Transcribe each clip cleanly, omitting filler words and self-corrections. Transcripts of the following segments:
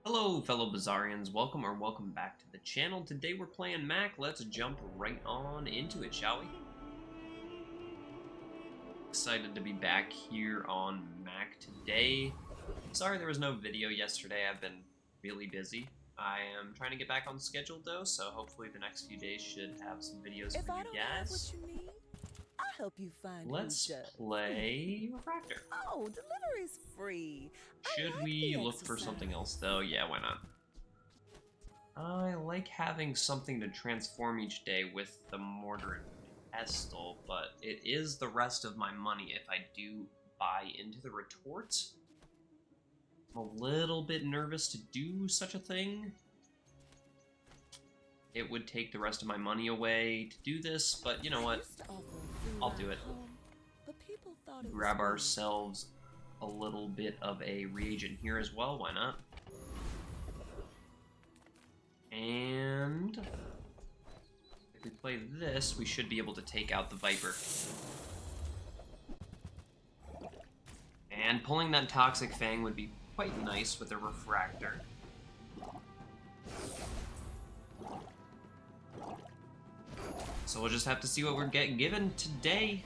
Hello fellow Bazaarians, welcome back to the channel. Today we're playing Mac. Let's jump right on into it, shall we? Excited to be back here on Mac today. Sorry there was no video yesterday, I've been really busy. I am trying to get back on schedule though, so hopefully the next few days should have some videos If for I you don't have what guys. you need, I'll help you find Let's who does. play Refractor. Oh, delivery's free. Should I like we the look for exercise. something else though? Yeah, why not? I like having something to transform each day with the mortar and pestle, but it is the rest of my money if I do buy into the retort. I'm a little bit nervous to do such a thing. It would take the rest of my money away to do this, but you know what? I'll do it. Grab ourselves a little bit of a reagent here as well, why not? And if we play this, we should be able to take out the Viper. And pulling that Toxic Fang would be quite nice with a Refractor. So we'll just have to see what we're getting given today.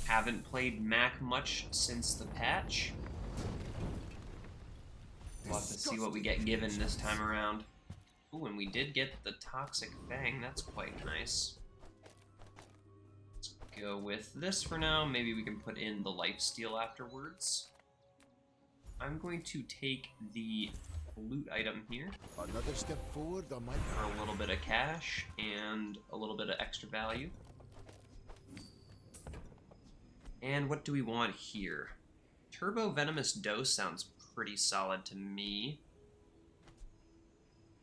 Haven't played Mac much since the patch. We'll have to see what we get given this time around. Ooh, and we did get the Toxic Fang. That's quite nice. Let's go with this for now. Maybe we can put in the Lifesteal afterwards. I'm going to take the loot item here. Another step forward on my for a little bit of cash and a little bit of extra value. And what do we want here? Turbo Venomous Dose sounds pretty solid to me.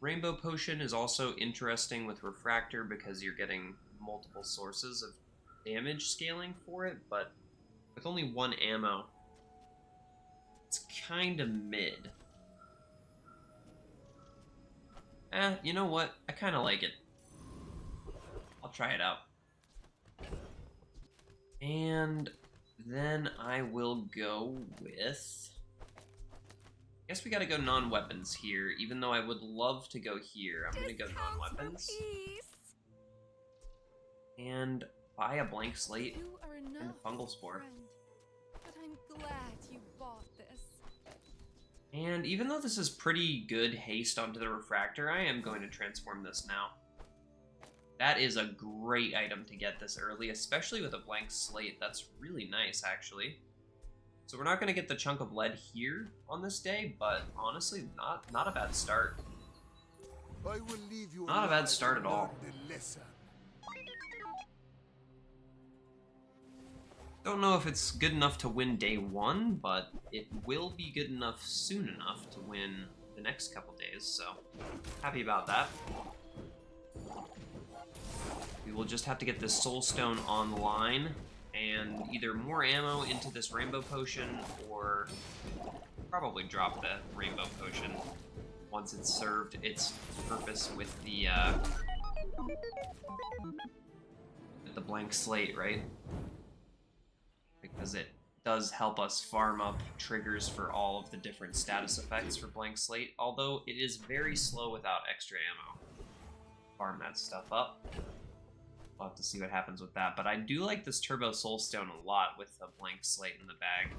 Rainbow Potion is also interesting with Refractor because you're getting multiple sources of damage scaling for it, but with only one ammo, it's kind of mid. You know what? I kind of like it. I'll try it out. And then I will go with... I guess we gotta go non-weapons here, even though I would love to go here. I'm gonna go non-weapons. And buy a blank slate and a fungal spore. Friend, but I'm glad you bought this. And even though this is pretty good haste onto the Refractor, I am going to transform this now. That is a great item to get this early, especially with a blank slate. That's really nice, actually. So we're not going to get the chunk of lead here on this day, but honestly, not a bad start. I will leave you Not a bad start at all. Don't know if it's good enough to win day one, but it will be good enough soon enough to win the next couple days, so happy about that. We will just have to get this Soulstone online and either more ammo into this Rainbow Potion or probably drop the Rainbow Potion once it's served its purpose with the blank slate, right? Because it does help us farm up triggers for all of the different status effects for blank slate, although it is very slow without extra ammo. Farm that stuff up. We'll have to see what happens with that, but I do like this Turbo Soulstone a lot with a blank slate in the bag,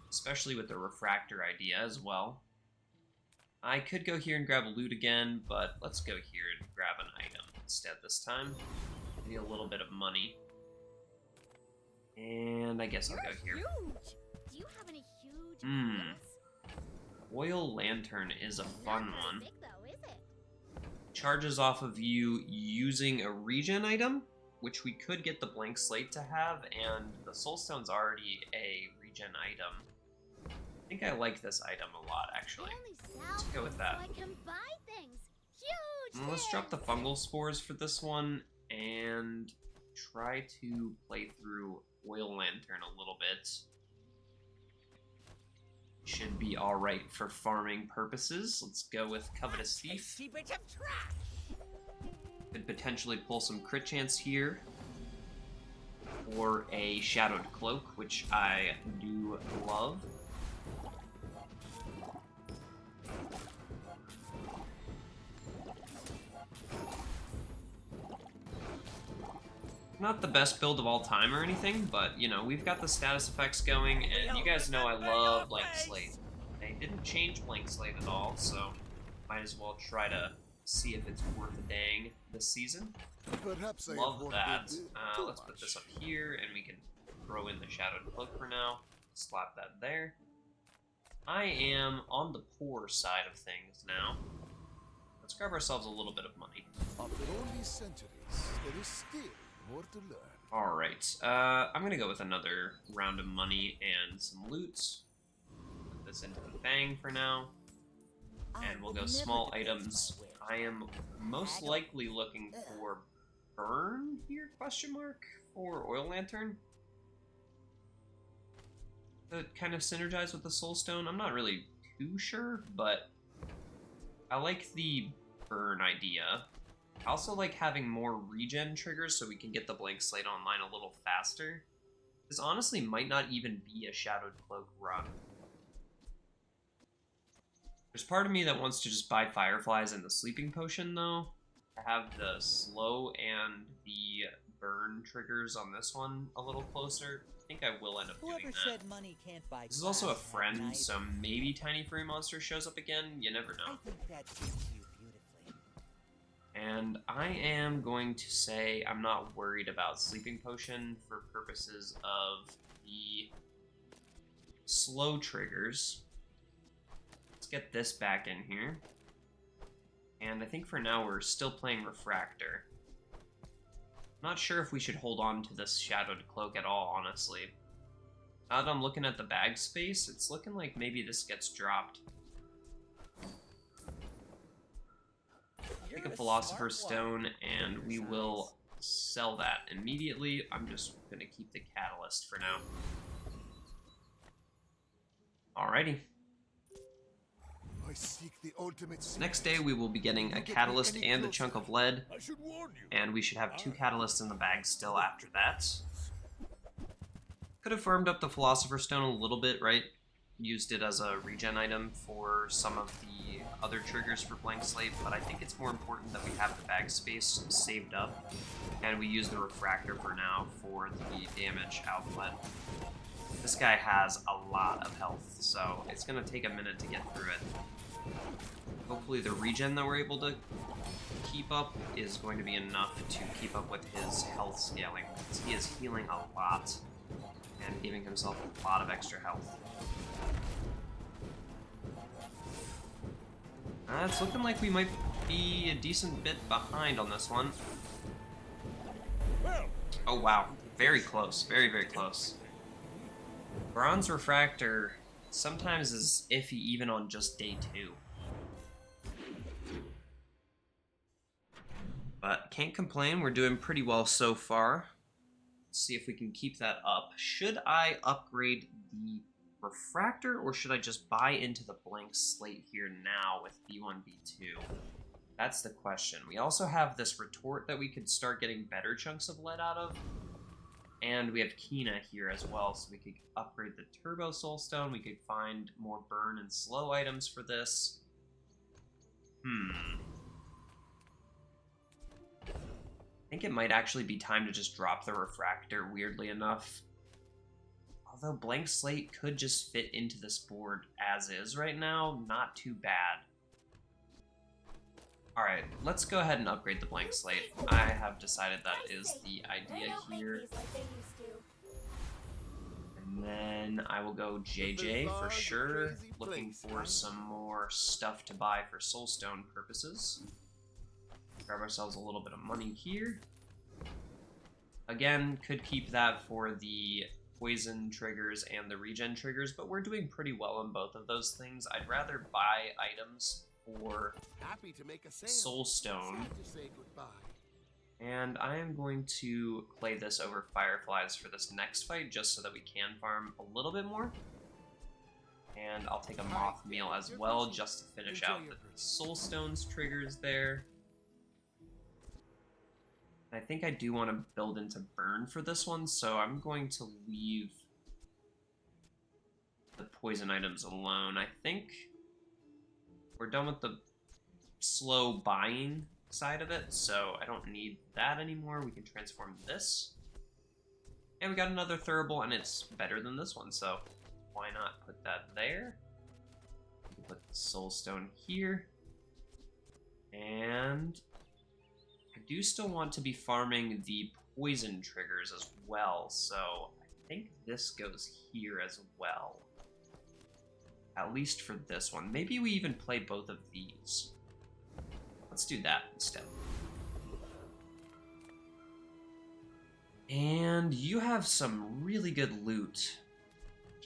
especially with the Refractor idea as well. I could go here and grab a loot again, but let's go here and grab an item instead this time. Need a little bit of money. And I guess I'll go here. Huge. Do you have any huge ideas? Oil Lantern is a fun Not one. big though, is it? Charges off of you using a regen item, which we could get the blank slate to have, and the Soulstone's already a regen item. I think I like this item a lot, actually. Let's go with that. So I can buy things. Huge. And let's drop the fungal spores for this one, and try to play through Oil Lantern a little bit. Should be alright for farming purposes. Let's go with Covetous Thief. Could potentially pull some crit chance here. Or a Shadowed Cloak, which I do love. Not the best build of all time or anything, but, you know, we've got the status effects going, and you guys know I love Blank Slate. They didn't change Blank Slate at all, so might as well try to see if it's worth a dang this season. Perhaps I Love have that. wanted, too Let's put much. this up here, and we can throw in the Shadowed Cloak for now. Slap that there. I am on the poor side of things now. Let's grab ourselves a little bit of money. After all these centuries, there is still more to learn. Alright, I'm gonna go with another round of money and some loots. Put this into the bang for now. And we'll go small items. I am most likely looking for burn here, question mark, or oil lantern. That kind of synergize with the Soulstone. I'm not really too sure, but I like the burn idea. I also like having more regen triggers so we can get the Blank Slate online a little faster. This honestly might not even be a Shadowed Cloak run. There's part of me that wants to just buy Fireflies and the Sleeping Potion, though. I have the slow and the burn triggers on this one a little closer. I think I will end up doing Whoever that. said money can't buy This is also a class, friend, Night. so maybe Tiny Furry Monster shows up again. You never know. I think that suits you beautifully. And I am going to say I'm not worried about Sleeping Potion for purposes of the slow triggers. Let's get this back in here. And I think for now we're still playing Refractor. Not sure if we should hold on to this Shadowed Cloak at all, honestly. Now that I'm looking at the bag space, it's looking like maybe this gets dropped. Take a Philosopher's Stone, and we will sell that immediately. I'm just going to keep the Catalyst for now. Alrighty. I seek the ultimate Next day we will be getting a Catalyst and a chunk of lead, I should warn you. and we should have 2 Catalysts in the bag still after that. Could have farmed up the Philosopher's Stone a little bit, right? Used it as a regen item for some of the other triggers for Blank Slate, but I think it's more important that we have the bag space saved up, and we use the Refractor for now for the damage outlet. This guy has a lot of health, so it's going to take a minute to get through it. Hopefully the regen that we're able to keep up is going to be enough to keep up with his health scaling, because he is healing a lot and giving himself a lot of extra health. It's looking like we might be a decent bit behind on this one. Oh wow, very close, very, very close. Bronze Refractor sometimes is iffy even on just day 2. But can't complain, we're doing pretty well so far. Let's see if we can keep that up. Should I upgrade the Refractor, or should I just buy into the Blank Slate here now with B1, B2? That's the question. We also have this Retort that we could start getting better chunks of lead out of. And we have Kina here as well, so we could upgrade the Turbo Soulstone. We could find more burn and slow items for this. I think it might actually be time to just drop the Refractor, weirdly enough. Although Blank Slate could just fit into this board as is right now, not too bad. Alright, let's go ahead and upgrade the Blank Slate. I have decided that is the idea here. And then I will go JJ for sure, looking for some more stuff to buy for Soulstone purposes. Grab ourselves a little bit of money here. Again, could keep that for the poison triggers and the regen triggers, but we're doing pretty well in both of those things. I'd rather buy items for Happy to make a sale. Soulstone, Sad to say goodbye. and I am going to play this over Fireflies for this next fight, just so that we can farm a little bit more. And I'll take a Moth Meal as well, just to finish out the Soulstone's triggers there. I think I do want to build into burn for this one, so I'm going to leave the poison items alone. I think we're done with the slow buying side of it, so I don't need that anymore. We can transform this. And we got another Thurible, and it's better than this one, so why not put that there? We can put the Soulstone here. And I do still want to be farming the poison triggers as well, so I think this goes here as well. At least for this one. Maybe we even play both of these. Let's do that instead. And you have some really good loot.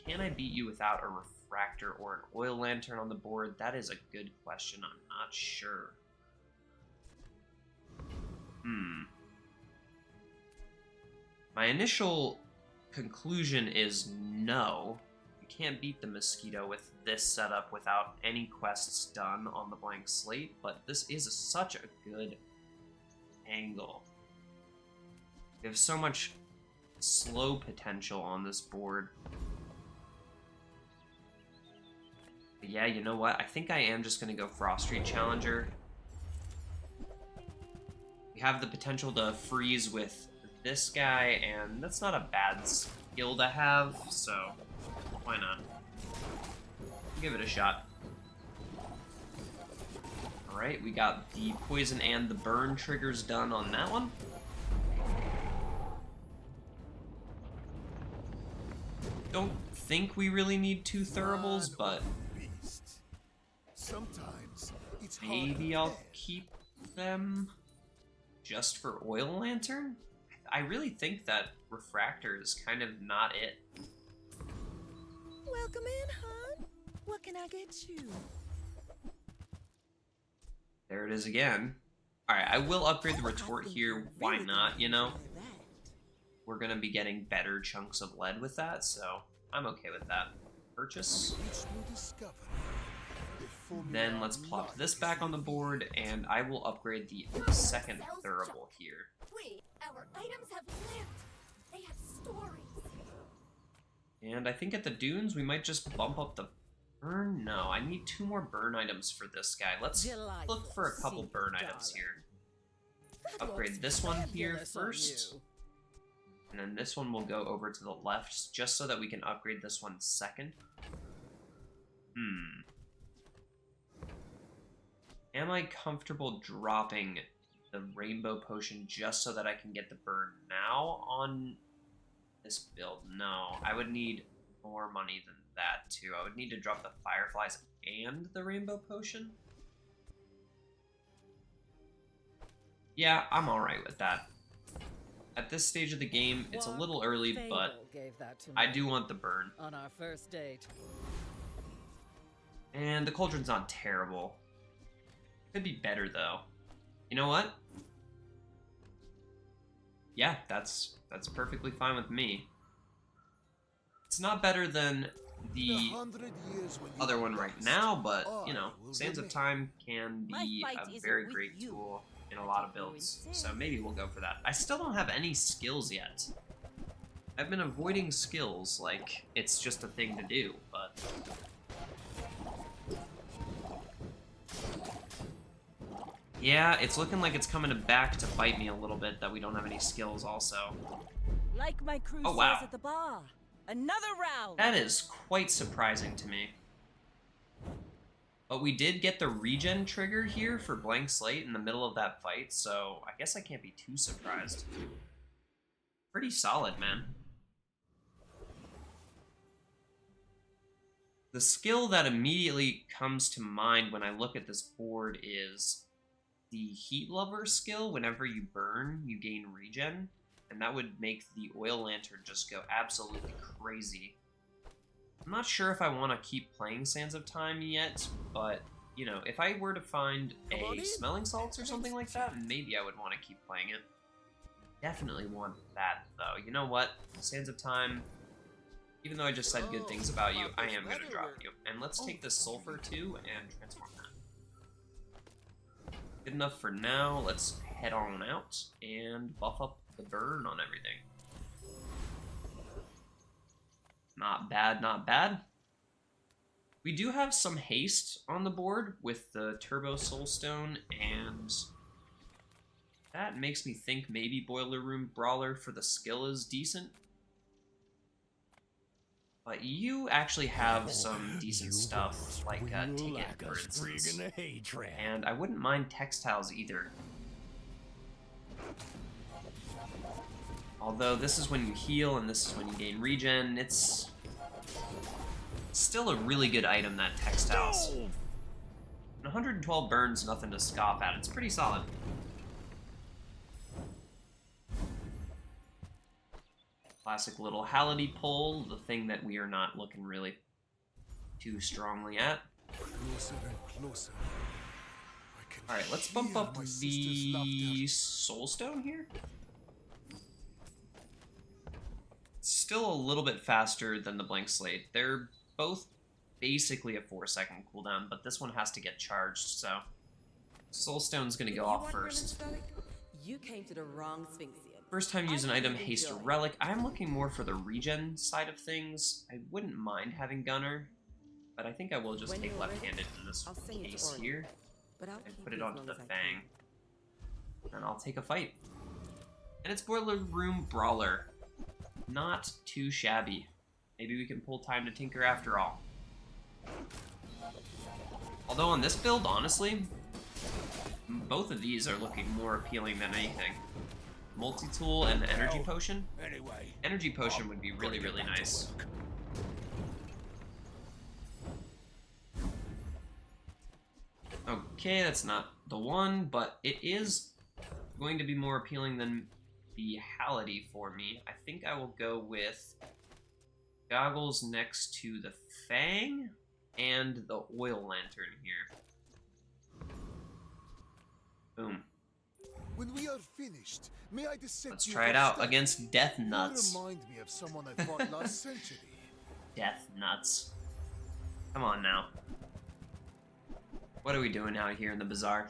Can I beat you without a refractor or an oil lantern on the board? That is a good question. I'm not sure. My initial conclusion is no. You can't beat the mosquito with this setup without any quests done on the blank slate, but this is such a good angle. We have so much slow potential on this board. But yeah, you know what? I think I am just going to go Frost Street Challenger. We have the potential to freeze with this guy, and that's not a bad skill to have, so why not? Give it a shot. Alright, we got the poison and the burn triggers done on that one. Don't think we really need 2 Thuribles, but sometimes it's hard maybe to I'll bear. keep them just for oil lantern. I really think that refractor is kind of not it. Welcome in, hon. What can I get you? There it is again. Alright, I will upgrade the retort here. Why not, you know? We're gonna be getting better chunks of lead with that, so I'm okay with that. Purchase. Each new discovery, the formula Then let's of plop life this is back on the board, and I will upgrade the second Thurible here. Wait, our items have lived. They have stories. And I think at the dunes, we might just bump up the burn. No, I need 2 more burn items for this guy. Let's look for a couple burn items here. Upgrade this one here first. And then this one will go over to the left, just so that we can upgrade this one second. Am I comfortable dropping the rainbow potion just so that I can get the burn now on this build? No, I would need more money than that too. I would need to drop the fireflies and the rainbow potion. Yeah, I'm alright with that. At this stage of the game, it's a little early, but I do want the burn. On our first date. And the cauldron's not terrible. Could be better, though. You know what? Yeah, that's perfectly fine with me. It's not better than the 100 years when you other one right lost, now, but, you I know, will Sands of remain. Time can be My fight a isn't very with great you. tool in a lot of builds, so maybe we'll go for that. I still don't have any skills yet. I've been avoiding skills like it's just a thing to do, but... Yeah, it's looking like it's coming back to bite me a little bit that we don't have any skills also. Like my crew Oh, wow. says at the bar. Another round. That is quite surprising to me. But we did get the regen trigger here for blank slate in the middle of that fight, so I guess I can't be too surprised. Pretty solid, man. The skill that immediately comes to mind when I look at this board is the Heat Lover skill. Whenever you burn, you gain regen, and that would make the oil lantern just go absolutely crazy. I'm not sure if I want to keep playing Sands of Time yet, but, you know, if I were to find a smelling salts or something like that, maybe I would want to keep playing it. Definitely want that, though. You know what? Sands of Time, even though I just said good things about you, I am going to drop you. And let's take this sulfur, too, and transform that. Good enough for now. Let's head on out and buff up the burn on everything. Not bad, not bad. We do have some haste on the board with the Turbo Soulstone and That makes me think maybe Boiler Room Brawler for the skill is decent. But you actually have some decent stuff, like Ticket, for instance. And I wouldn't mind Textiles either. Although this is when you heal and this is when you gain regen, it's still a really good item, that Textiles. And 112 burns, nothing to scoff at. It's pretty solid. Classic little Halliday pull, the thing that we are not looking really too strongly at. Closer and closer. I can Alright, let's bump hear up my sister's the laughter. Soulstone here. Still a little bit faster than the Blank Slate. They're both basically a 4-second cooldown, but this one has to get charged, so Soulstone's gonna go off first. You came to the wrong Sphinxian. First time use an item, Haste or Relic. I'm looking more for the regen side of things. I wouldn't mind having Gunner, but I think I will just take left-handed in this case here and put it onto the Fang. And I'll take a fight. And it's Boiler Room Brawler. Not too shabby. Maybe we can pull Time to Tinker after all. Although on this build, honestly, both of these are looking more appealing than anything. Multi-tool and the Energy Potion. Energy Potion would be really, really nice. Okay, that's not the one, but it is going to be more appealing than the Halliday for me. I think I will go with Goggles next to the Fang and the Oil Lantern here. Boom. When we are finished, may I dissect Let's you try it for out study? against Death You Nuts. remind me of someone I fought last century. Death Nuts. Come on now. What are we doing out here in the Bazaar?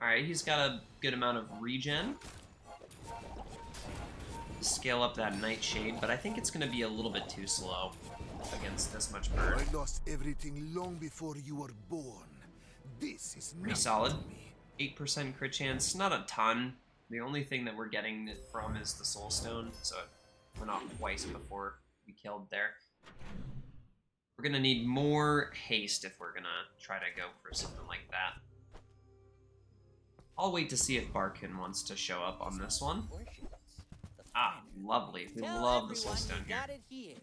Alright, he's got a good amount of regen. Scale up that Nightshade, but I think it's going to be a little bit too slow against this much burn. I lost everything long before you were born. This is Pretty nothing solid. to me. 8% crit chance, not a ton. The only thing that we're getting it from is the Soulstone, so it went off twice before we killed there. We're gonna need more haste if we're gonna try to go for something like that. I'll wait to see if Barkin wants to show up on this one. Ah, lovely. We love the Soulstone here.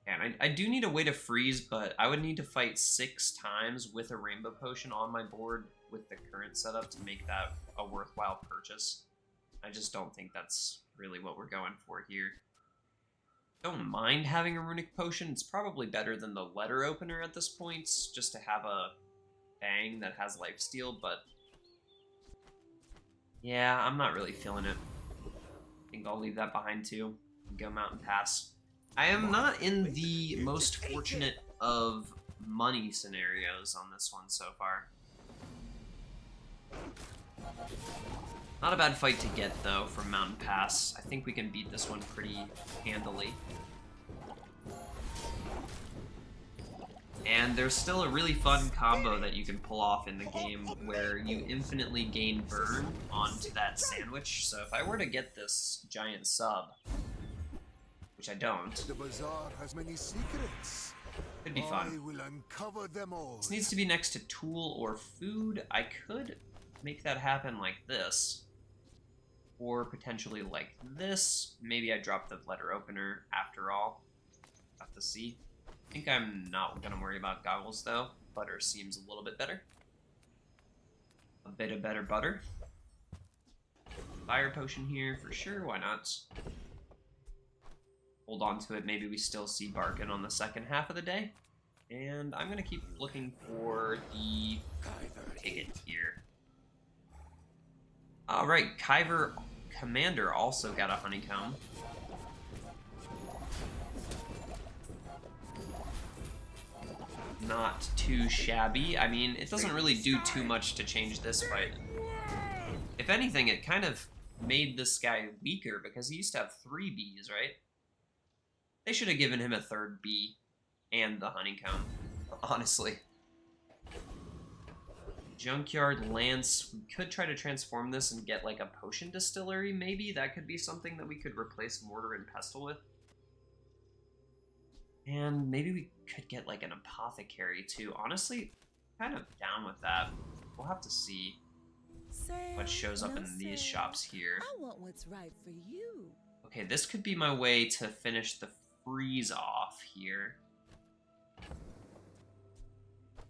And I do need a way to freeze, but I would need to fight 6 times with a Rainbow Potion on my board with the current setup to make that a worthwhile purchase. I just don't think that's really what we're going for here. Don't mind having a Runic Potion. It's probably better than the Letter Opener at this point, just to have a Bang that has Lifesteal, but yeah, I'm not really feeling it. I think I'll leave that behind too and go Mountain Pass. I am not in the most fortunate of money scenarios on this one so far. Not a bad fight to get, though, from Mountain Pass. I think we can beat this one pretty handily. And there's still a really fun combo that you can pull off in the game where you infinitely gain burn onto that sandwich. So if I were to get this giant sub, which I don't, The Bazaar has many secrets. could be I fun. will uncover them all. This needs to be next to tool or food. I could make that happen like this, or potentially like this. Maybe I drop the Letter Opener after all. Have to see. I think I'm not gonna worry about Goggles though. Butter seems a little bit better. A bit of better butter. Fire Potion here for sure, why not? Hold on to it, maybe we still see Barkin on the second half of the day. And I'm gonna keep looking for the ticket here. Alright, Kyver Commander also got a Honeycomb. Not too shabby. I mean, it doesn't really do too much to change this fight. If anything, it kind of made this guy weaker because he used to have 3 Bs, right? They should have given him a 3rd B and the Honeycomb, honestly. Junkyard Lance. We could try to transform this and get like a potion distillery, maybe. That could be something that we could replace Mortar and Pestle with. And maybe we could get like an apothecary too. Honestly, kind of down with that. We'll have to see what shows up in these shops here. I want what's right for you. Okay, this could be my way to finish the freeze off here.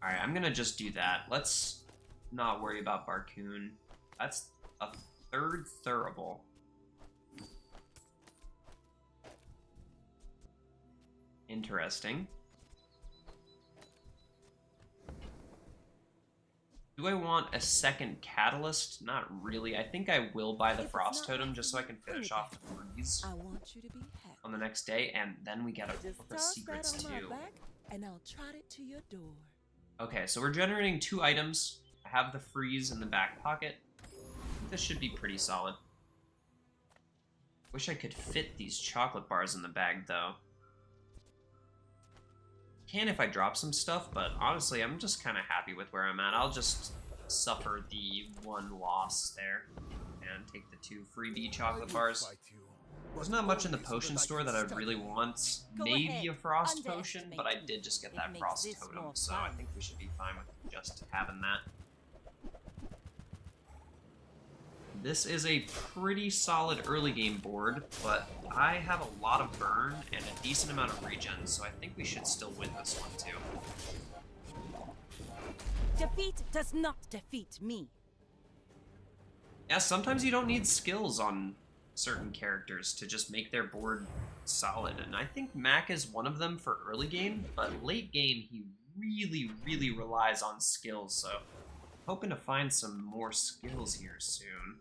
Alright, I'm gonna just do that. Let's not worry about Barcoon. That's a third Thurible. Interesting. Do I want a second catalyst? Not really. I think I will buy the Frost Totem just so I can finish off the freeze I want you to be happy. on the next day, and then we get a Just Book of toss Secrets that on my too. back, and I'll trot it to your door. Okay, so we're generating 2 items. I have the freeze in the back pocket. This should be pretty solid. Wish I could fit these chocolate bars in the bag, though. Can if I drop some stuff, but honestly, I'm just kind of happy with where I'm at. I'll just suffer the 1 loss there and take the 2 freebie chocolate bars. There's not much in the potion store that I really want. Go Maybe ahead. a frost potion, Underestimate but I me. did just get It that makes frost this totem, more so I fun. think we should be fine with just having that. This is a pretty solid early game board, but I have a lot of burn and a decent amount of regen, so I think we should still win this one too. Defeat does not defeat me. Yeah, sometimes you don't need skills on certain characters to just make their board solid, and I think Mac is one of them for early game, but late game he really, really relies on skills, so hoping to find some more skills here soon.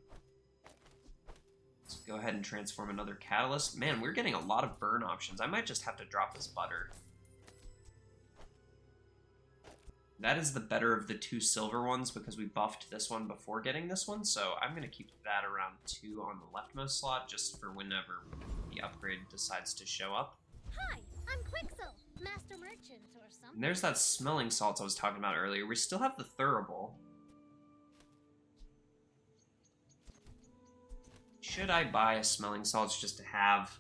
Let's go ahead and transform another catalyst. Man, we're getting a lot of burn options. I might just have to drop this butter. That is the better of the 2 silver ones because we buffed this one before getting this one, so I'm going to keep that around 2 on the leftmost slot just for whenever the upgrade decides to show up. Hi, I'm Quixel, Master Merchant or something. And there's that smelling salts I was talking about earlier. We still have the Thurible. Should I buy a smelling salts just to have?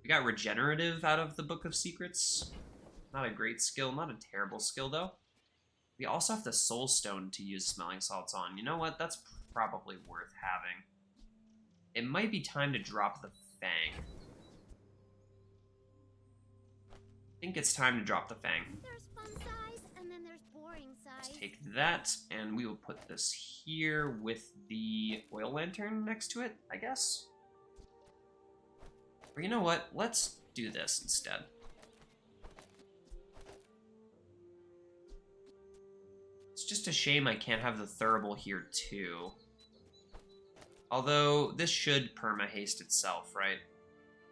We got regenerative out of the Book of Secrets. Not a great skill, not a terrible skill though. We also have the Soulstone to use smelling salts on. You know what? That's probably worth having. It might be time to drop the Fang. I think it's time to drop the Fang. There's fun size, and then there's boring size. Let's take that, and we will put this here with the oil lantern next to it, I guess. Or you know what? Let's do this instead. It's just a shame I can't have the Thurible here too. Although, this should perma-haste itself, right?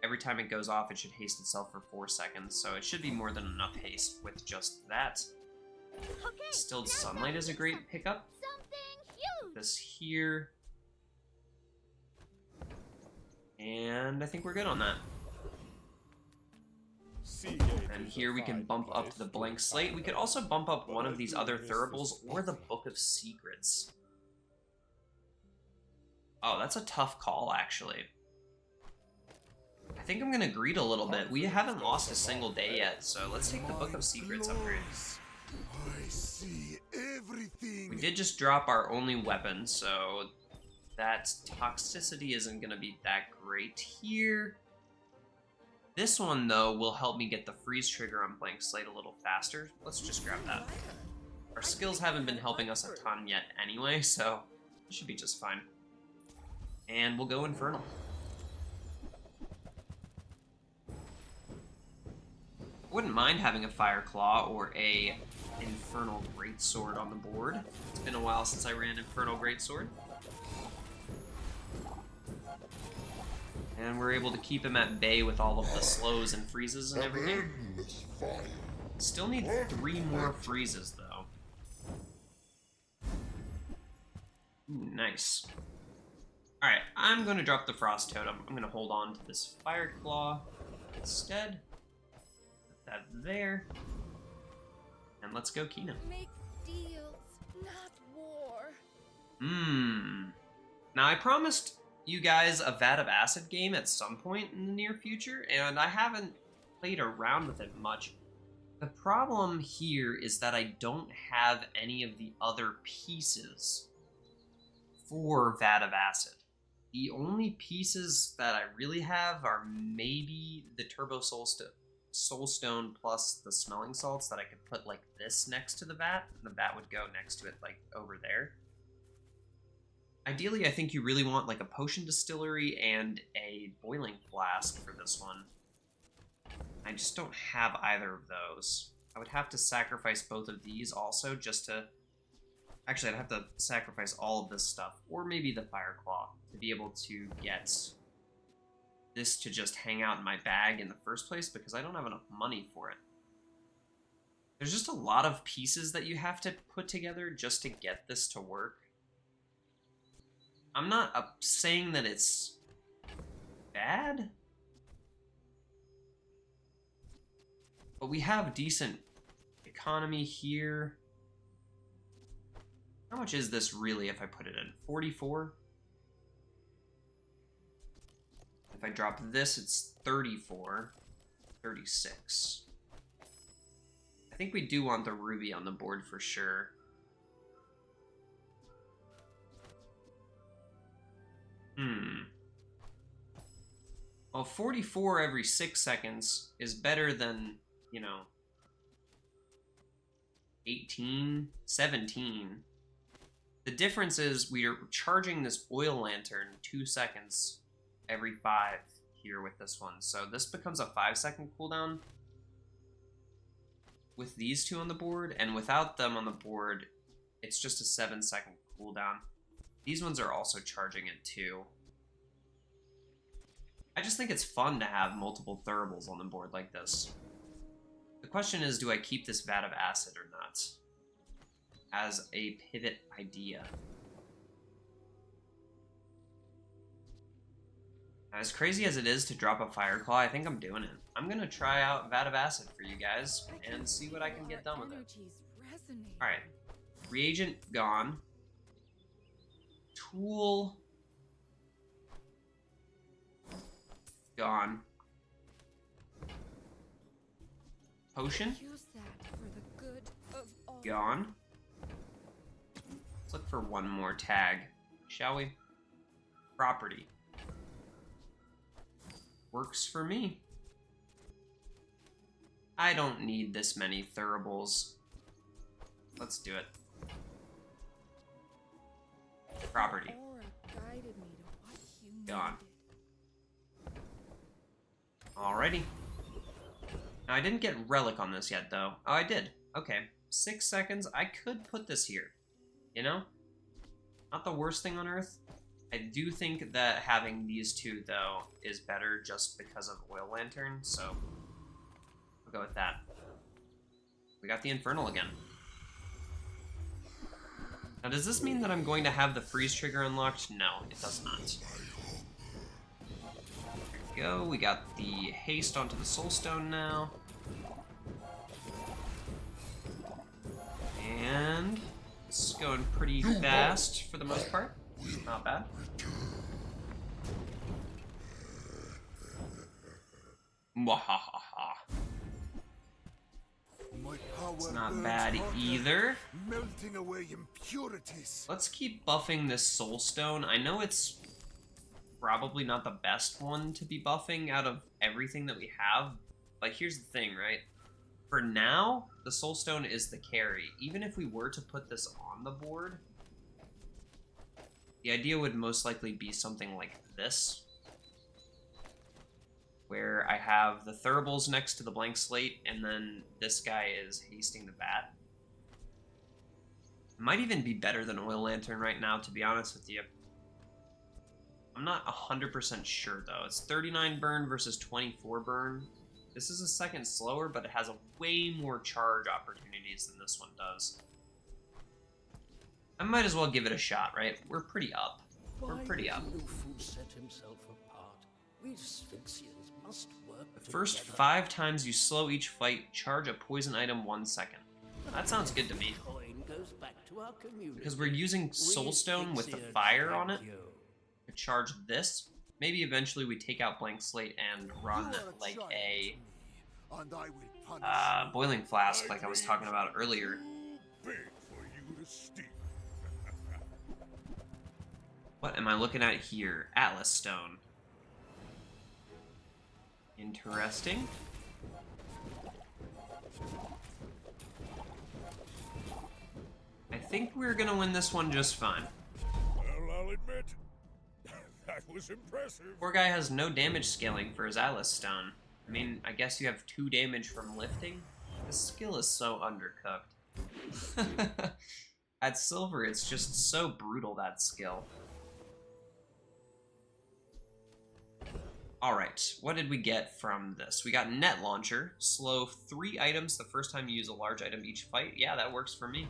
Every time it goes off, it should haste itself for 4 seconds, so it should be more than enough haste with just that. Okay, Distilled now Sunlight is a great pickup. something huge. This here. And I think we're good on that. And here we can bump up the blank slate. We could also bump up one of these other Thuribles or the Book of Secrets. Oh, that's a tough call, actually. I think I'm gonna greed a little bit. We haven't lost a single day yet, so let's take the Book of Secrets upgrade. I see everything. We did just drop our only weapon, so that toxicity isn't gonna be that great here. This one, though, will help me get the freeze trigger on blank slate a little faster. Let's just grab that. Our skills haven't been helping us a ton yet anyway, so it should be just fine. And we'll go Infernal. Wouldn't mind having a Fire Claw or a Infernal Greatsword on the board. It's been a while since I ran Infernal Greatsword. And we're able to keep him at bay with all of the slows and freezes and everything. Still need 3 more freezes, though. Ooh, nice. Alright, I'm going to drop the Frost Totem. I'm going to hold on to this Fire Claw instead. Put that there. And let's go Kina. Make deals, not Now, I promised you guys a Vat of Acid game at some point in the near future, and I haven't played around with it much. The problem here is that I don't have any of the other pieces for Vat of Acid. The only pieces that I really have are maybe the Turbo Soulstone plus the smelling salts that I could put like this next to the vat, and the vat would go next to it like over there. Ideally, I think you really want like a potion distillery and a boiling flask for this one. I just don't have either of those. I would have to sacrifice both of these also just to... Actually, I'd have to sacrifice all of this stuff, or maybe the fire claw, to be able to get this to just hang out in my bag in the first place, because I don't have enough money for it. There's just a lot of pieces that you have to put together just to get this to work. I'm not saying that it's bad, but we have decent economy here. How much is this really if I put it in? 44? If I drop this, it's 34. 36. I think we do want the ruby on the board for sure. Well, 44 every 6 seconds is better than, you know, 18, 17. The difference is we are charging this oil lantern 2 seconds every 5 here with this one. So this becomes a 5-second cooldown with these two on the board, and without them on the board, it's just a 7-second cooldown. These ones are also charging it too. I just think it's fun to have multiple thuribles on the board like this. The question is, do I keep this Vat of Acid or not? As a pivot idea. As crazy as it is to drop a Fireclaw, I think I'm doing it. I'm gonna try out Vat of Acid for you guys and see what I can get done with it. Alright. Reagent gone. Tool gone. Potion gone. Let's look for one more tag, shall we? Property. Works for me. I don't need this many thuribles. Let's do it. Property. Gone. Alrighty. Now, I didn't get relic on this yet, though. Oh, I did. Okay. 6 seconds. I could put this here. You know? Not the worst thing on earth. I do think that having these two, though, is better just because of Oil Lantern, so we'll go with that. We got the Infernal again. Now, does this mean that I'm going to have the freeze trigger unlocked? No, it does not. There we go. We got the haste onto the Soulstone now. And it's going pretty fast for the most part. Not bad. Mwahaha. It's not bad either. Melting away impurities. Let's keep buffing this Soulstone. I know it's probably not the best one to be buffing out of everything that we have, but here's the thing, right? For now, the Soulstone is the carry. Even if we were to put this on the board, the idea would most likely be something like this, where I have the thuribles next to the blank slate, and then this guy is hasting the bat. It might even be better than Oil Lantern right now, to be honest with you. I'm not 100% sure, though. It's 39 burn versus 24 burn. This is a second slower, but it has a way more charge opportunities than this one does. I might as well give it a shot, right? We're pretty up. We're pretty up. Set himself apart. We Sphinxians must work the first 5 times you slow each fight, charge a poison item 1 second. That sounds good to me. Coin goes back to our community. Because we're using We Soulstone with the Asphyxians fire on it thank you. to charge this. Maybe eventually we take out Blank Slate and run You are like child a to me, and I will punish you. boiling flask like I was talking about earlier. Big for you to steal. What am I looking at here? Atlas Stone. Interesting. I think we're gonna win this one just fine. Well, I'll admit, that was impressive. Poor guy has no damage scaling for his Atlas Stone. I mean, I guess you have 2 damage from lifting. The skill is so undercooked. At silver, it's just so brutal, that skill. Alright, what did we get from this? We got Net Launcher, slow 3 items the first time you use a large item each fight. Yeah, that works for me.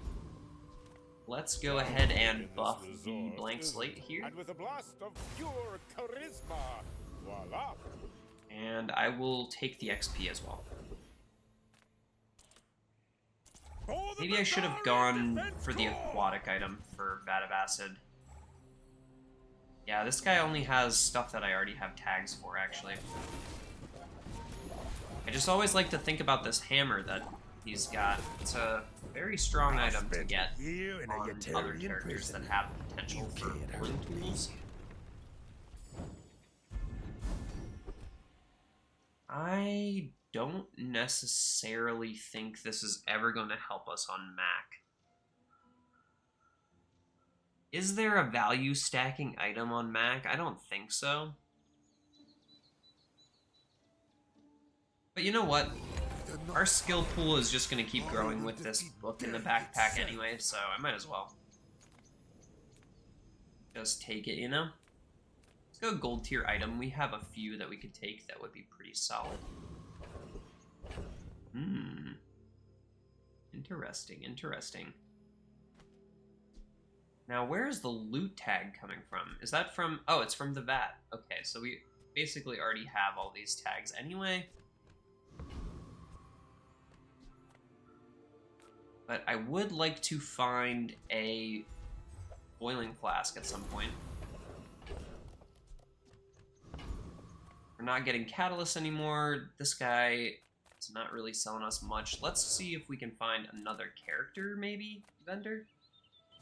Let's go ahead and buff the Blank Slate here. And with a blast of pure charisma, voila! And I will take the XP as well. Maybe I should have gone for the aquatic item for Vat of Acid. Yeah, this guy only has stuff that I already have tags for, actually. I just always like to think about this hammer that he's got. It's a very strong item to get on other characters that have potential for pulling tools. I don't necessarily think this is ever going to help us on Mac. Is there a value stacking item on Mac? I don't think so. But you know what? Our skill pool is just going to keep growing with this book in the backpack anyway, so I might as well just take it, you know? Let's go gold tier item. We have a few that we could take that would be pretty solid. Interesting, interesting. Now, where is the loot tag coming from? Is that from... Oh, it's from the vat. Okay, so we basically already have all these tags anyway. But I would like to find a boiling flask at some point. We're not getting catalyst anymore. This guy is not really selling us much. Let's see if we can find another character, maybe? Vendor?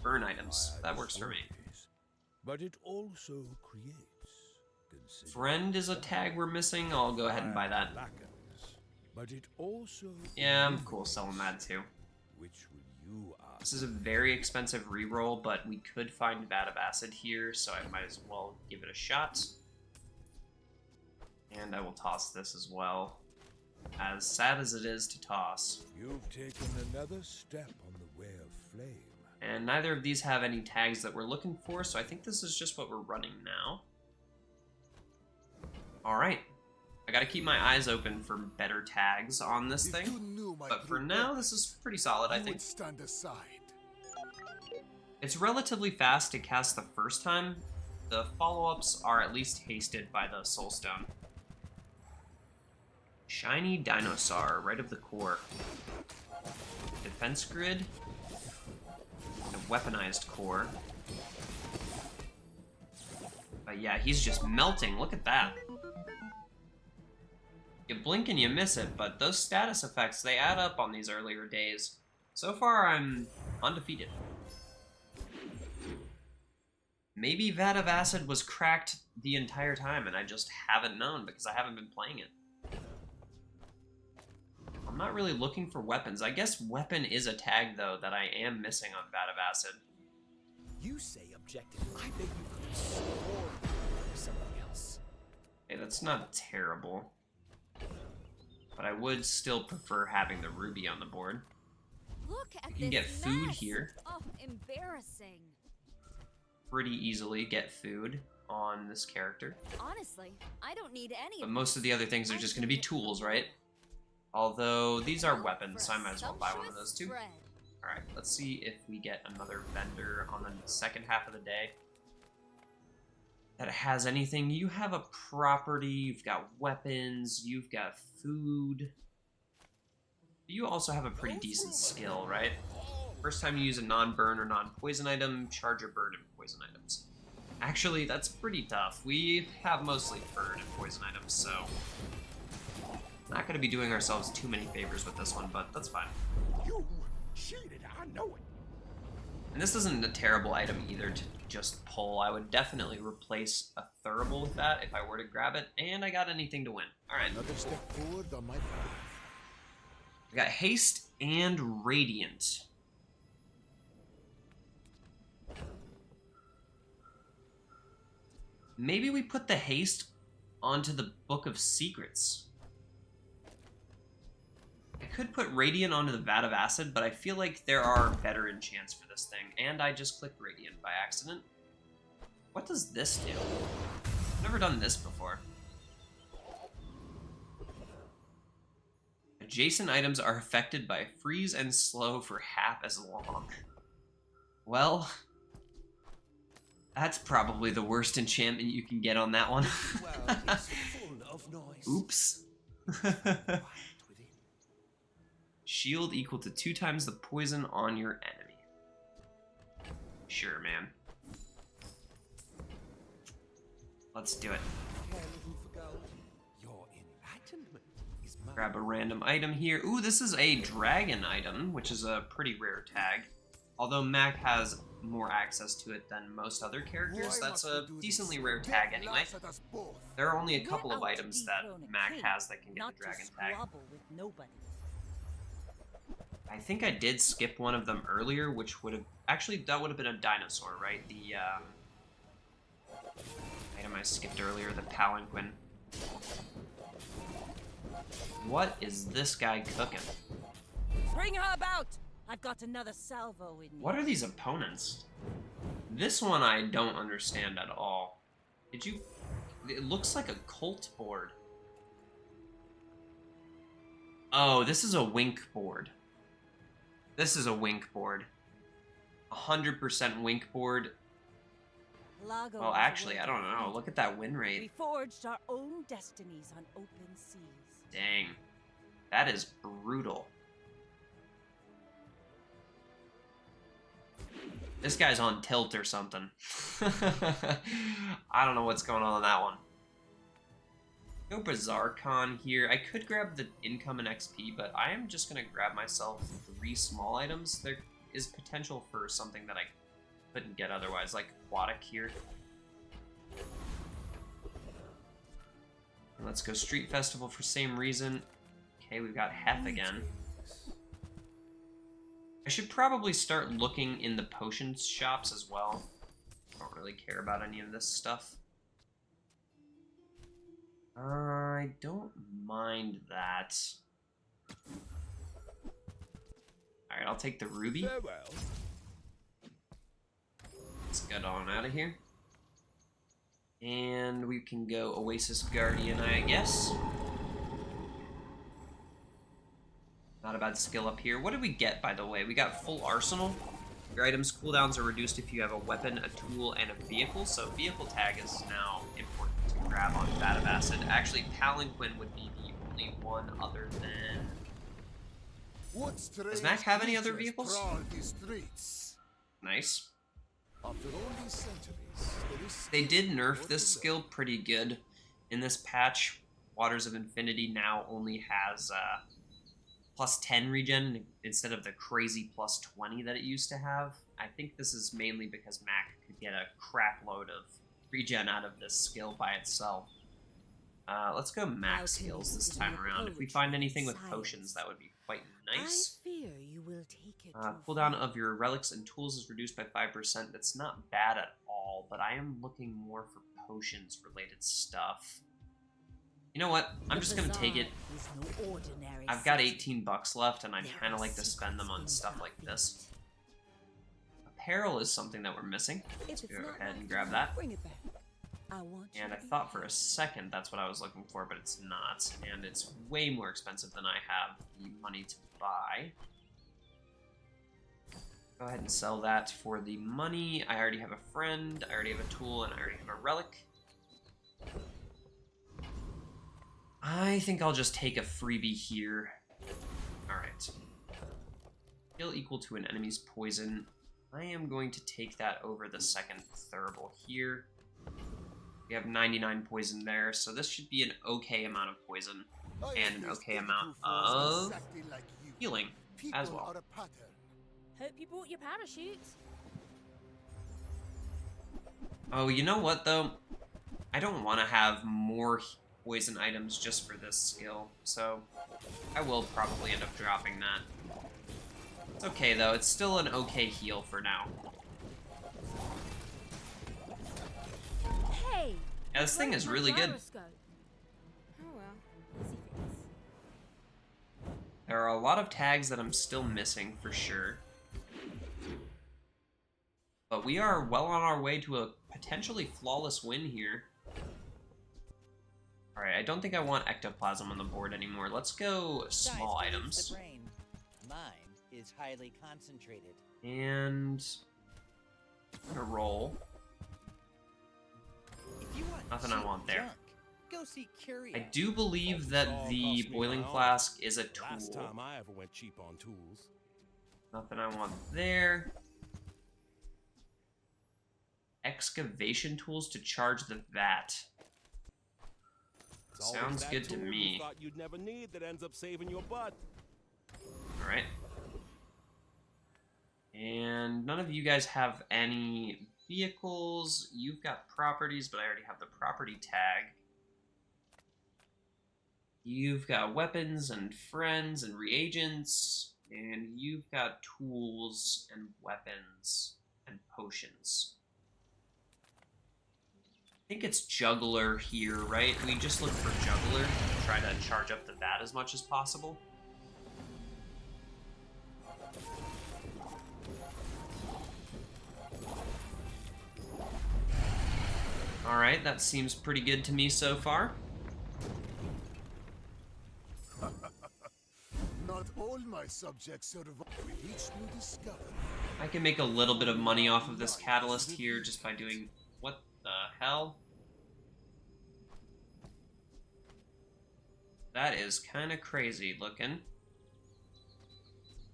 Burn items. That works for me. But it also creates. Friend is a tag we're missing. I'll go ahead and buy that. But it also Yeah, I'm cool selling that too. Which will you ask? This is a very expensive reroll, but we could find Vat of Acid here, so I might as well give it a shot. And I will toss this as well. As sad as it is to toss. You've taken another step on the way of flame. And neither of these have any tags that we're looking for, so I think this is just what we're running now. Alright. I gotta keep my eyes open for better tags on this thing. But for now, this is pretty solid, I think. Stand aside. It's relatively fast to cast the first time. The follow-ups are at least hasted by the Soulstone. Shiny Dinosaur, right of the core. Defense grid. A weaponized core. But yeah, he's just melting. Look at that. You blink and you miss it, but those status effects, they add up on these earlier days. So far, I'm undefeated. Maybe Vat of Acid was cracked the entire time, and I just haven't known because I haven't been playing it. I'm not really looking for weapons. I guess weapon is a tag, though, that I am missing on Vat of Acid. You say objective. I bet you could have sworn for something else. Hey, that's not terrible. But I would still prefer having the ruby on the board. Look at You can this get food mess. here. Oh, embarrassing. Pretty easily get food on this character. Honestly, I don't need any But of most of the other things are just going to be tools, right? Although, these are weapons, so I might as well buy one of those too. Alright, let's see if we get another vendor on the second half of the day that has anything. You have a property, you've got weapons, you've got food. You also have a pretty decent skill, right? First time you use a non-burn or non-poison item, charge or burn and poison items. Actually, that's pretty tough. We have mostly burn and poison items, so not going to be doing ourselves too many favors with this one, but that's fine. You cheated, I know it. And this isn't a terrible item either to just pull. I would definitely replace a Thurible with that if I were to grab it, and I got anything to win. Alright. Another step forward on my path. We got Haste and Radiant. Maybe we put the Haste onto the Book of Secrets. I could put Radiant onto the Vat of Acid, but I feel like there are better enchants for this thing, and I just clicked Radiant by accident. What does this do? I've never done this before. Adjacent items are affected by freeze and slow for half as long. Well, that's probably the worst enchantment you can get on that one. Well, it's full of noise. Oops. Shield equal to 2 times the poison on your enemy. Sure, man. Let's do it. Your enlightenment is mine. Grab a random item here. Ooh, this is a dragon item, which is a pretty rare tag. Although Mac has more access to it than most other characters, that's a decently rare tag anyway. There are only a couple of items that Mac has that can get the dragon tag. I think I did skip one of them earlier, which would have... Actually, that would have been a dinosaur, right? The item I skipped earlier, the palanquin. What is this guy cooking? Bring her about! I've got another salvo in me. What are these opponents? This one I don't understand at all. Did you... It looks like a cult board. Oh, this is a wink board. This is a wink board. 100% wink board. Lago Well, is actually, I don't awaiting know. me. Look at that win We rate. forged our own destinies on open seas. Dang. That is brutal. This guy's on tilt or something. I don't know what's going on that one. Go Bazaar Con here. I could grab the income and XP, but I am just going to grab myself 3 small items. There is potential for something that I couldn't get otherwise, like Aquatic here. And let's go Street Festival for same reason. Okay, we've got Hef again. I should probably start looking in the potions shops as well. I don't really care about any of this stuff. I don't mind that. Alright, I'll take the ruby. Farewell. Let's get on out of here. And we can go Oasis Guardian, I guess. Not a bad skill up here. What did we get, by the way? We got full arsenal. Your items cooldowns are reduced if you have a weapon, a tool, and a vehicle. So vehicle tag is now important to grab on Vat of Acid. Actually, Palanquin would be the only one other than... Does Mac have any other vehicles? Nice. After all these centuries, there is They did nerf this skill pretty good in this patch. Waters of Infinity now only has plus 10 regen instead of the crazy plus 20 that it used to have. I think this is mainly because Mac could get a crap load of regen out of this skill by itself. Let's go max skills this time around. If we find anything with potions, that would be quite nice. I fear you will take it Cooldown of your relics and tools is reduced by 5%. That's not bad at all, but I am looking more for potions related stuff. You know what? I'm just gonna take it. I've got 18 bucks left, and I'd kind of like to spend them on stuff like this. Apparel is something that we're missing. Let's go ahead and grab that. Bring it back. I want you And I to be thought for a second that's what I was looking for, but it's not. And it's way more expensive than I have the money to buy. Go ahead and sell that for the money. I already have a friend, I already have a tool, and I already have a relic. I think I'll just take a freebie here. Alright. Skill equal to an enemy's poison. I am going to take that over the second thurible here. We have 99 poison there, so this should be an okay amount of poison and an okay amount of healing as well. Hope you bought your parachute. Oh, you know what though? I don't want to have more poison items just for this skill, so I will probably end up dropping that. It's okay though, it's still an okay heal for now. Hey! Yeah, this thing is really good. Oh well, easy fix. There are a lot of tags that I'm still missing for sure. But we are well on our way to a potentially flawless win here. Alright, I don't think I want ectoplasm on the board anymore. Let's go small items. Mine is highly concentrated. And I'm gonna roll. If you want Nothing I want there. junk, go see Curio. I do believe that the boiling flask is a Last tool. time I ever went cheap on tools. Nothing I want there. Excavation tools to charge the vat. It's always Sounds that good to tool you me. thought you'd never need that ends up saving your butt. Alright. And none of you guys have any vehicles. You've got properties, but I already have the property tag. You've got weapons and friends and reagents. And you've got tools and weapons and potions. I think it's juggler here, right? We just look for juggler to try to charge up the vat as much as possible. Alright, that seems pretty good to me so far. Not all my subjects survive. With each new discovery. I can make a little bit of money off of this catalyst here just by doing... What the hell? That is kind of crazy looking.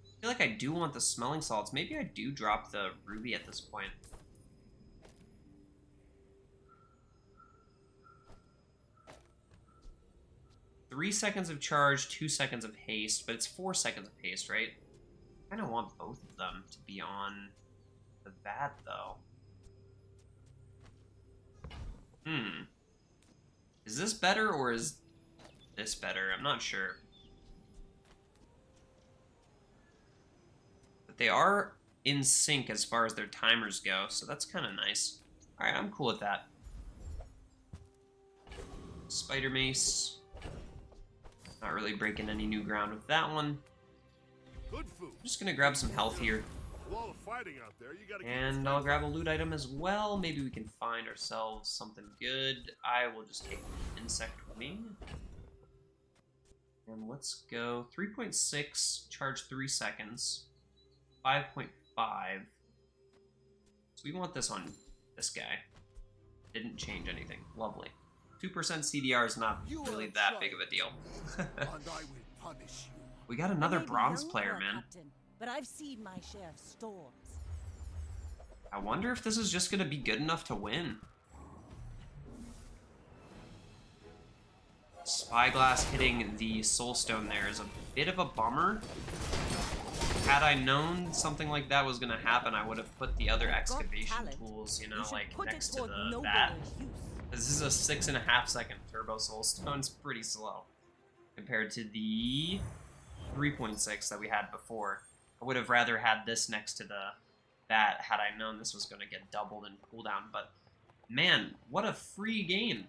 I feel like I do want the smelling salts. Maybe I do drop the ruby at this point. Three seconds of charge, 2 seconds of haste, but it's 4 seconds of haste, right? I kind of want both of them to be on the vat, though. Is this better, or is this better? I'm not sure. But they are in sync as far as their timers go, so that's kind of nice. Alright, I'm cool with that. Spider Mace. Not really breaking any new ground with that one. Good food. I'm just gonna grab some health here. With all the fighting out there, you gotta keep And I'll grab a loot item as well. Maybe we can find ourselves something good. I will just take the insect wing. And let's go 3.6, charge 3 seconds. 5.5. So we want this on this guy. Didn't change anything. Lovely. 2% CDR is not really that big of a deal. And I will punish you. We got another I may be bronze young player, for a man. captain, but I've seen my share of storms. I wonder if this is just gonna be good enough to win. Spyglass hitting the Soulstone there is a bit of a bummer. Had I known something like that was gonna happen, I would have put the other excavation tools, you know, like next to the vat. This is a 6.5 second turbo Soulstone. It's pretty slow compared to the 3.6 that we had before. I would have rather had this next to the vat had I known this was going to get doubled in cooldown. But man, what a free game!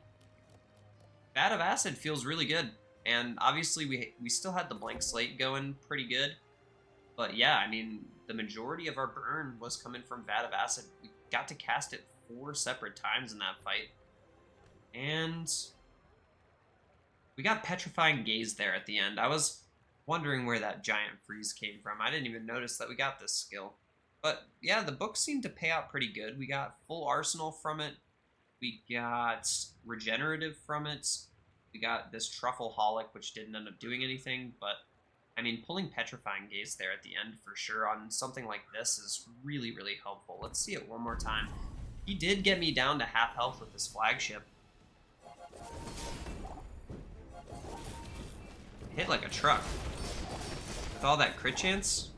Vat of Acid feels really good, and obviously we still had the blank slate going pretty good. But yeah, I mean, the majority of our burn was coming from Vat of Acid. We got to cast it 4 separate times in that fight. And we got Petrifying Gaze there at the end. I was wondering where that giant freeze came from. I didn't even notice that we got this skill. But yeah, the book seemed to pay out pretty good. We got full arsenal from it. We got regenerative from it. We got this Truffle Holic, which didn't end up doing anything, but I mean, pulling Petrifying Gaze there at the end for sure on something like this is really, really helpful. Let's see it one more time. He did get me down to half health with his flagship. Hit like a truck. With all that crit chance.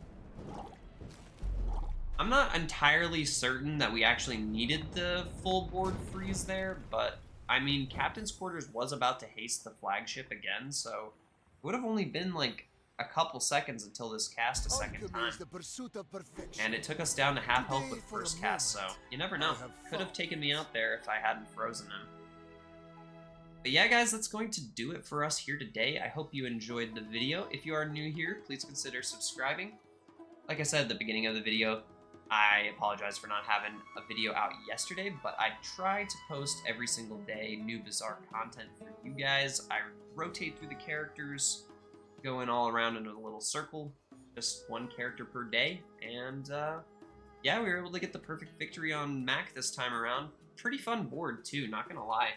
I'm not entirely certain that we actually needed the full board freeze there, but I mean, Captain's Quarters was about to haste the flagship again, so it would have only been like a couple seconds until this cast a second time. And it took us down to half health with first cast, so you never know. Could have taken me out there if I hadn't frozen him. But yeah, guys, that's going to do it for us here today. I hope you enjoyed the video. If you are new here, please consider subscribing. Like I said at the beginning of the video, I apologize for not having a video out yesterday, but I try to post every single day new Bazaar content for you guys. I rotate through the characters, going all around in a little circle, just one character per day, and yeah, we were able to get the perfect victory on Mac this time around. Pretty fun board too, not gonna lie.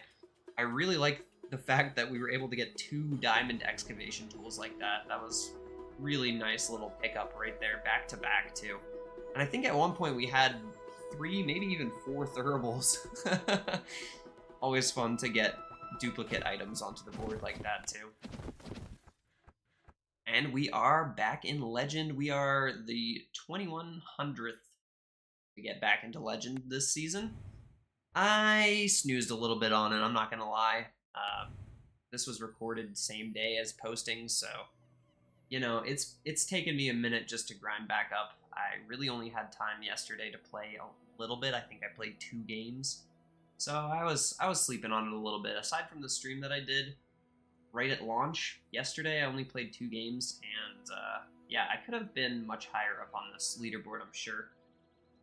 I really like the fact that we were able to get 2 diamond excavation tools like that. That was really nice little pickup right there, back to back too. And I think at one point we had 3, maybe even 4 thuribles. Always fun to get duplicate items onto the board like that too. And we are back in Legend. We are the 2100th to get back into Legend this season. I snoozed a little bit on it, I'm not gonna lie. This was recorded same day as posting, so you know, it's taken me a minute just to grind back up. I really only had time yesterday to play a little bit. I think I played 2 games. So I was sleeping on it a little bit. Aside from the stream that I did right at launch yesterday, I only played 2 games, and yeah, I could have been much higher up on this leaderboard, I'm sure.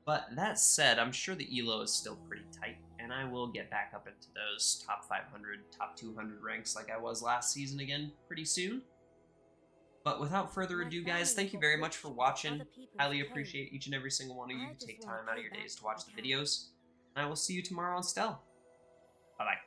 But that said, I'm sure the elo is still pretty tight, and I will get back up into those top 500, top 200 ranks like I was last season again pretty soon. But without further ado, guys, thank you very much for watching. Highly appreciate each and every single one of you who take time out of your days to watch the videos. And I will see you tomorrow on Stell. Bye-bye.